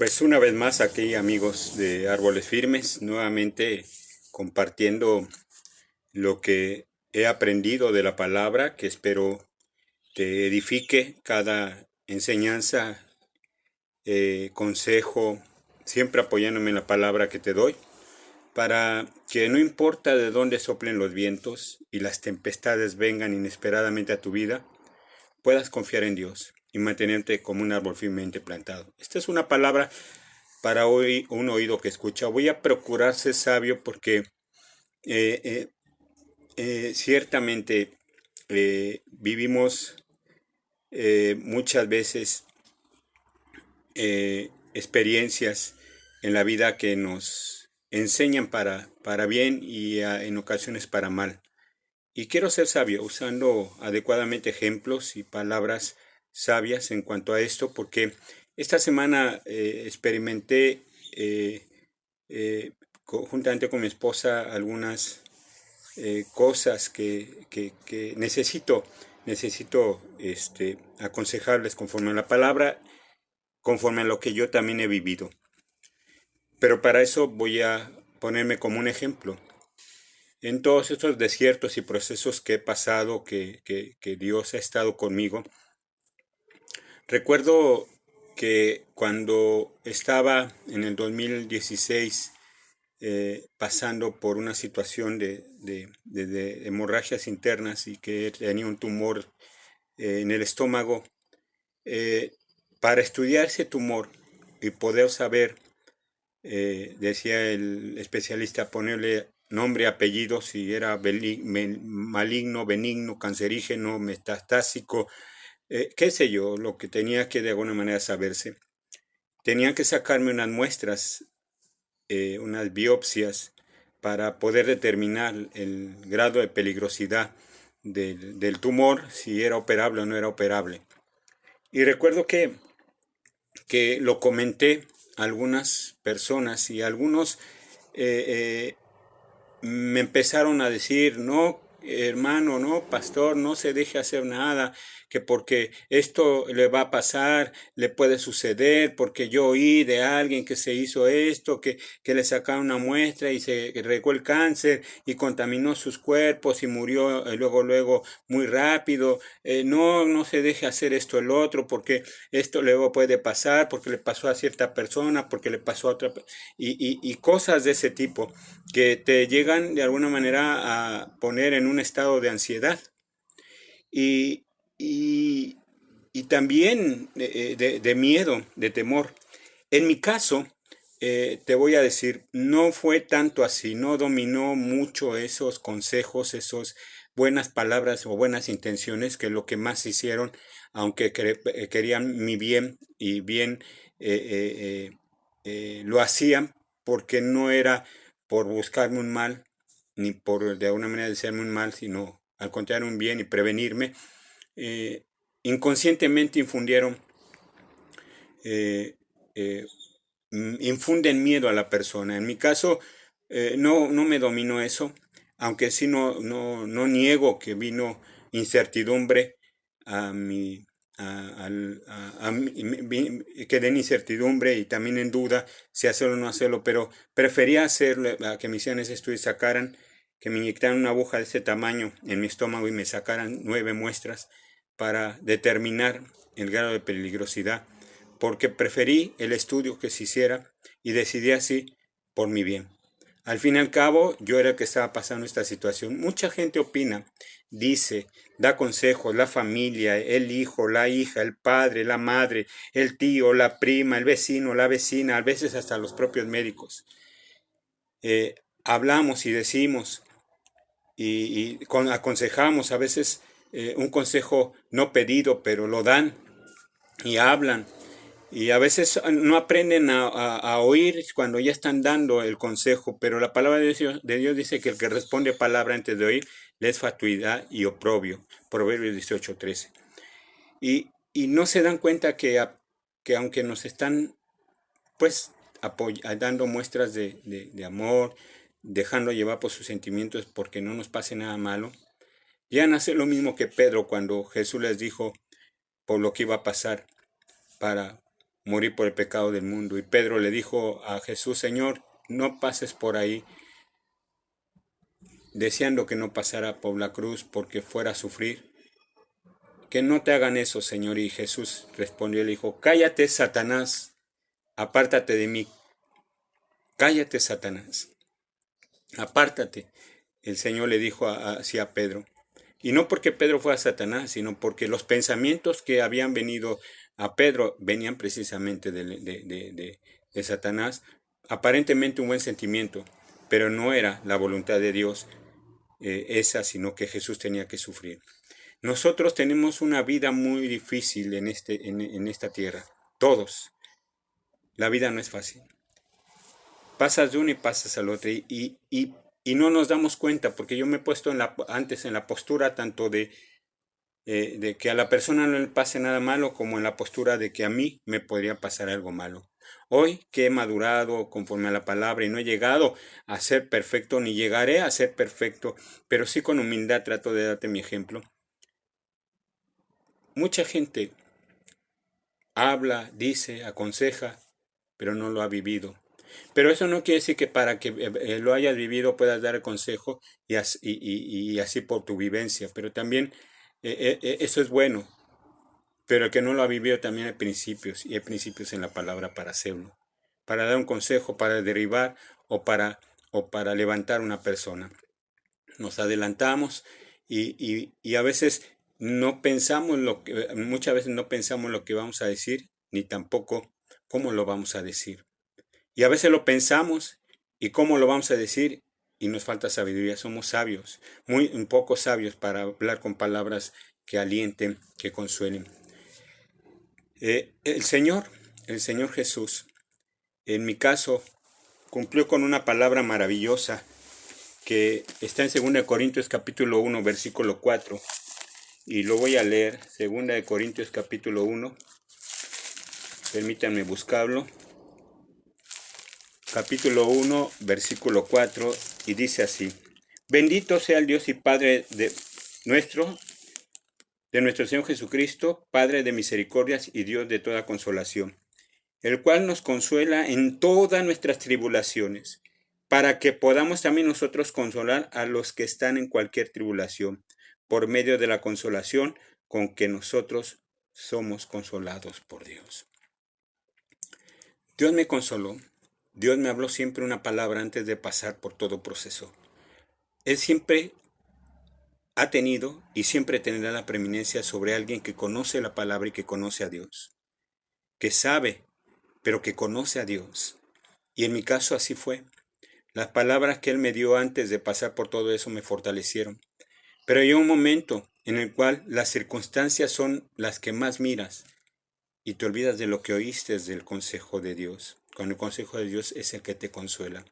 Pues una vez más aquí, amigos de Árboles Firmes, nuevamente compartiendo lo que he aprendido de la palabra, que espero te edifique cada enseñanza, consejo, siempre apoyándome en la palabra que te doy, para que no importa de dónde soplen los vientos y las tempestades vengan inesperadamente a tu vida, puedas confiar en Dios y mantenerte como un árbol firmemente plantado. Esta es una palabra para hoy, un oído que escucha. Voy a procurar ser sabio porque eh, eh, ciertamente vivimos muchas veces experiencias en la vida que nos enseñan para bien y en ocasiones para mal. Y quiero ser sabio usando adecuadamente ejemplos y palabras sabias en cuanto a esto, porque esta semana experimenté juntamente con mi esposa algunas cosas que necesito aconsejarles conforme a la palabra, conforme a lo que yo también he vivido. Pero para eso voy a ponerme como un ejemplo. En todos estos desiertos y procesos que he pasado, que Dios ha estado conmigo, recuerdo que cuando estaba en el 2016 pasando por una situación de hemorragias internas y que tenía un tumor en el estómago, eh, para estudiar ese tumor y poder saber, decía el especialista, ponerle nombre, apellido, si era maligno, benigno, cancerígeno, metastásico, qué sé yo, lo que tenía que de alguna manera saberse. Tenían que sacarme unas muestras, unas biopsias, para poder determinar el grado de peligrosidad del tumor, si era operable o no era operable. Y recuerdo que lo comenté a algunas personas y algunos eh, me empezaron a decir, no, hermano, no, pastor, no se deje hacer nada, que porque esto le va a pasar, le puede suceder, porque yo oí de alguien que se hizo esto, que le sacaron una muestra y se regó el cáncer y contaminó sus cuerpos y murió luego muy rápido. No se deje hacer esto el otro, porque esto luego puede pasar, porque le pasó a cierta persona, porque le pasó a otra, y cosas de ese tipo que te llegan de alguna manera a poner en un estado de ansiedad y, y, y también de miedo, de temor. En mi caso, te voy a decir, no fue tanto así, no dominó mucho esos consejos, esos buenas palabras o buenas intenciones que lo que más hicieron, aunque querían mi bien y bien lo hacían porque no era por buscarme un mal, ni por de alguna manera desearme un mal, sino al contrario un bien y prevenirme. eh, Inconscientemente infundieron, eh, eh, infunden miedo a la persona. En mi caso, no me dominó eso, aunque sí no niego que vino incertidumbre a mi, quedé en incertidumbre y también en duda si hacerlo o no hacerlo, pero prefería hacerlo, a que me hicieran ese estudio y sacaran, que me inyectaran una aguja de ese tamaño en mi estómago y me sacaran 9 muestras para determinar el grado de peligrosidad, porque preferí el estudio que se hiciera y decidí así por mi bien. Al fin y al cabo, yo era el que estaba pasando esta situación. Mucha gente opina, dice, da consejos, la familia, el hijo, la hija, el padre, la madre, el tío, la prima, el vecino, la vecina, a veces hasta los propios médicos. Hablamos y decimos aconsejamos, a veces un consejo no pedido, pero lo dan y hablan. Y a veces no aprenden a oír cuando ya están dando el consejo, pero la palabra de Dios dice que el que responde palabra antes de oír le es fatuidad y oprobio. Proverbios 18:13. Y no se dan cuenta que aunque nos están pues dando muestras de amor, dejando llevar por sus sentimientos porque no nos pase nada malo, llegan a hacer lo mismo que Pedro cuando Jesús les dijo por lo que iba a pasar para morir por el pecado del mundo. Y Pedro le dijo a Jesús, Señor, no pases por ahí, deseando que no pasara por la cruz porque fuera a sufrir. Que no te hagan eso, Señor. Y Jesús respondió y le dijo, cállate, Satanás, apártate de mí. Cállate, Satanás, apártate. El Señor le dijo así a Pedro. Y no porque Pedro fuera Satanás, sino porque los pensamientos que habían venido a Pedro venían precisamente de Satanás. Aparentemente un buen sentimiento, pero no era la voluntad de Dios esa, sino que Jesús tenía que sufrir. Nosotros tenemos una vida muy difícil en esta tierra. Todos. La vida no es fácil. Pasas de uno y pasas al otro. Y no nos damos cuenta, porque yo me he puesto antes en la postura tanto de que a la persona no le pase nada malo, como en la postura de que a mí me podría pasar algo malo. Hoy que he madurado conforme a la palabra y no he llegado a ser perfecto, ni llegaré a ser perfecto, pero sí con humildad trato de darte mi ejemplo. Mucha gente habla, dice, aconseja, pero no lo ha vivido. Pero eso no quiere decir que para que lo hayas vivido puedas dar el consejo y así por tu vivencia. Pero también eso es bueno. Pero el que no lo ha vivido también hay principios. Y hay principios en la palabra para hacerlo. Para dar un consejo, para derribar o para levantar una persona. Nos adelantamos y a veces no pensamos muchas veces no pensamos lo que vamos a decir, ni tampoco cómo lo vamos a decir. Y a veces lo pensamos y cómo lo vamos a decir y nos falta sabiduría. Somos sabios, un poco sabios para hablar con palabras que alienten, que consuelen. El Señor Jesús, en mi caso, cumplió con una palabra maravillosa que está en 2 Corintios capítulo 1, versículo 4. Y lo voy a leer, 2 Corintios capítulo 1. Permítanme buscarlo. Capítulo 1, versículo 4, y dice así: Bendito sea el Dios y Padre de nuestro Señor Jesucristo, Padre de misericordias y Dios de toda consolación, el cual nos consuela en todas nuestras tribulaciones, para que podamos también nosotros consolar a los que están en cualquier tribulación, por medio de la consolación con que nosotros somos consolados por Dios. Dios me consoló. Dios me habló siempre una palabra antes de pasar por todo proceso. Él siempre ha tenido y siempre tendrá la preeminencia sobre alguien que conoce la palabra y que conoce a Dios. Que sabe, pero que conoce a Dios. Y en mi caso así fue. Las palabras que Él me dio antes de pasar por todo eso me fortalecieron. Pero hay un momento en el cual las circunstancias son las que más miras y te olvidas de lo que oíste del consejo de Dios. Cuando el consejo de Dios es el que te consuela.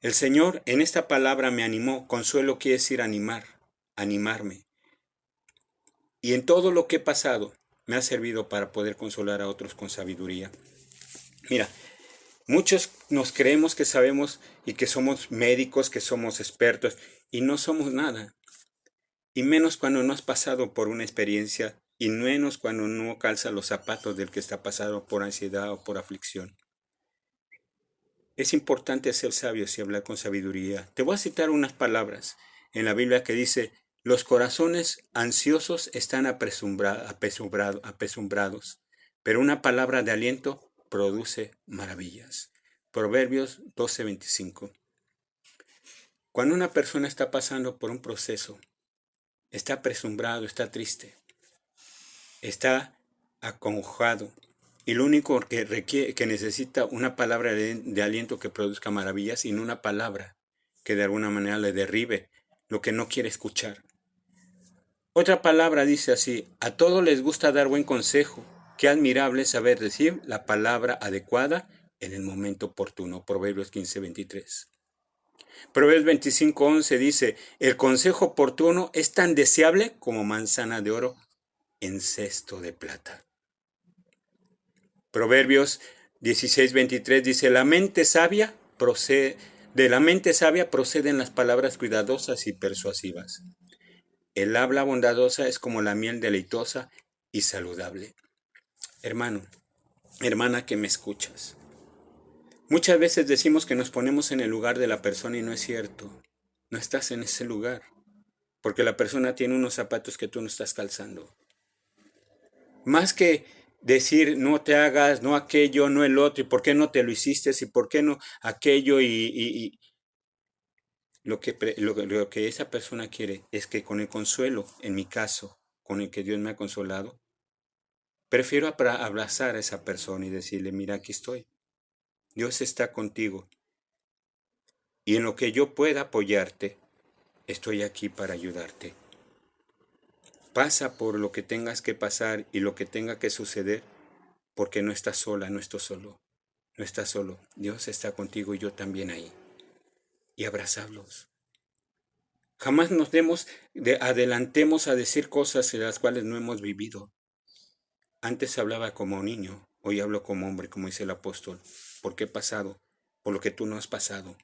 El Señor en esta palabra me animó. Consuelo quiere decir animar, animarme. Y en todo lo que he pasado me ha servido para poder consolar a otros con sabiduría. Mira, muchos nos creemos que sabemos y que somos médicos, que somos expertos, y no somos nada. Y menos cuando no has pasado por una experiencia, y menos cuando no calza los zapatos del que está pasando por ansiedad o por aflicción. Es importante ser sabios y hablar con sabiduría. Te voy a citar unas palabras en la Biblia que dice: los corazones ansiosos están apesumbrados, pero una palabra de aliento produce maravillas. Proverbios 12:25. Cuando una persona está pasando por un proceso, está apesumbrado, está triste, está acongojado, y lo único que necesita una palabra de aliento que produzca maravillas, y no una palabra que de alguna manera le derribe lo que no quiere escuchar. Otra palabra dice así: a todos les gusta dar buen consejo. Qué admirable saber decir la palabra adecuada en el momento oportuno. Proverbios 15:23. Proverbios 25:11 dice: el consejo oportuno es tan deseable como manzana de oro en cesto de plata. Proverbios 16:23 dice: de la mente sabia proceden las palabras cuidadosas y persuasivas. El habla bondadosa es como la miel deleitosa y saludable. Hermano, hermana que me escuchas. Muchas veces decimos que nos ponemos en el lugar de la persona y no es cierto. No estás en ese lugar, porque la persona tiene unos zapatos que tú no estás calzando. Más que decir no te hagas, no aquello, no el otro, y por qué no te lo hiciste, y por qué no aquello, y lo que esa persona quiere es que con el consuelo, en mi caso, con el que Dios me ha consolado, prefiero abrazar a esa persona y decirle, mira, aquí estoy. Dios está contigo. Y en lo que yo pueda apoyarte, estoy aquí para ayudarte. Pasa por lo que tengas que pasar y lo que tenga que suceder, porque no estás sola, no estás solo. No estás solo. Dios está contigo y yo también ahí. Y abrazarlos. Jamás nos adelantemos a decir cosas en las cuales no hemos vivido. Antes hablaba como niño, hoy hablo como hombre, como dice el apóstol. ¿Por qué he pasado? Por lo que tú no has pasado.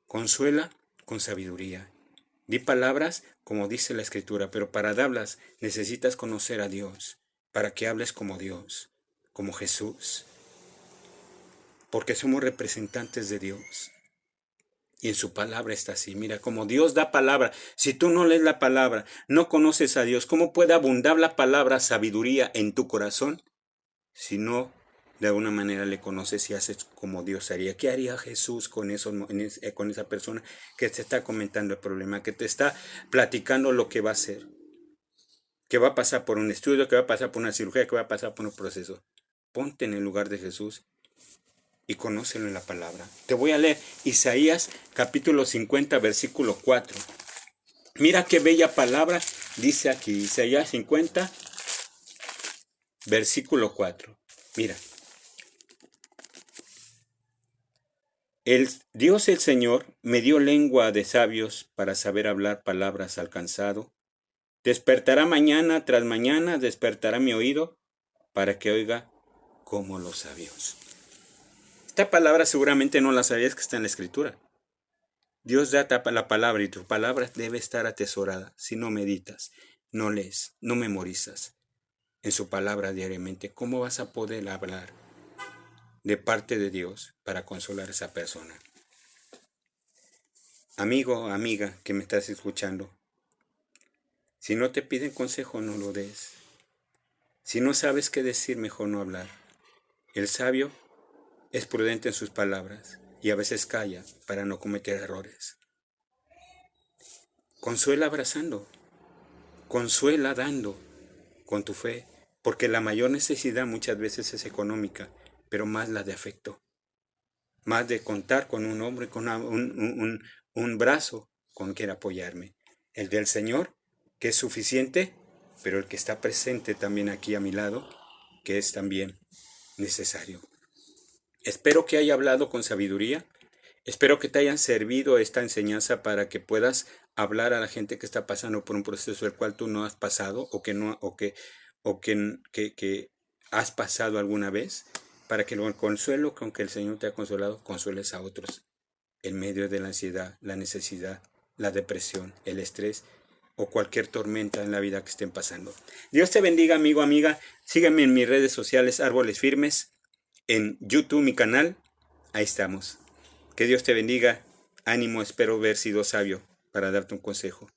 Consuela con sabiduría. Di palabras como dice la Escritura, pero para darlas necesitas conocer a Dios, para que hables como Dios, como Jesús, porque somos representantes de Dios. Y en su palabra está así. Mira, como Dios da palabra, si tú no lees la palabra, no conoces a Dios, ¿cómo puede abundar la palabra sabiduría en tu corazón? Si no, de alguna manera le conoces y haces como Dios haría. ¿Qué haría Jesús con con esa persona que te está comentando el problema, que te está platicando lo que va a hacer? Que va a pasar por un estudio, que va a pasar por una cirugía, que va a pasar por un proceso. Ponte en el lugar de Jesús y conócelo en la palabra. Te voy a leer Isaías capítulo 50, versículo 4. Mira qué bella palabra dice aquí, Isaías 50, versículo 4. Mira. Dios el Señor me dio lengua de sabios para saber hablar palabras al cansado. Despertará mañana tras mañana, despertará mi oído para que oiga como los sabios. Esta palabra seguramente no la sabías que está en la Escritura. Dios da la palabra y tu palabra debe estar atesorada. Si no meditas, no lees, no memorizas en su palabra diariamente, ¿cómo vas a poder hablar de parte de Dios para consolar a esa persona? Amigo, amiga que me estás escuchando, si no te piden consejo, no lo des. Si no sabes qué decir, mejor no hablar. El sabio es prudente en sus palabras y a veces calla para no cometer errores. Consuela abrazando, consuela dando con tu fe, porque la mayor necesidad muchas veces es económica, pero más la de afecto. Más de contar con un hombre, con un brazo con quien apoyarme. El del Señor, que es suficiente, pero el que está presente también aquí a mi lado, que es también necesario. Espero que haya hablado con sabiduría. Espero que te hayan servido esta enseñanza para que puedas hablar a la gente que está pasando por un proceso del cual tú no has pasado que has pasado alguna vez, para que el consuelo con que el Señor te ha consolado, consueles a otros en medio de la ansiedad, la necesidad, la depresión, el estrés o cualquier tormenta en la vida que estén pasando. Dios te bendiga, amigo, amiga. Sígueme en mis redes sociales, Árboles Firmes, en YouTube, mi canal. Ahí estamos. Que Dios te bendiga. Ánimo, espero haber sido sabio para darte un consejo.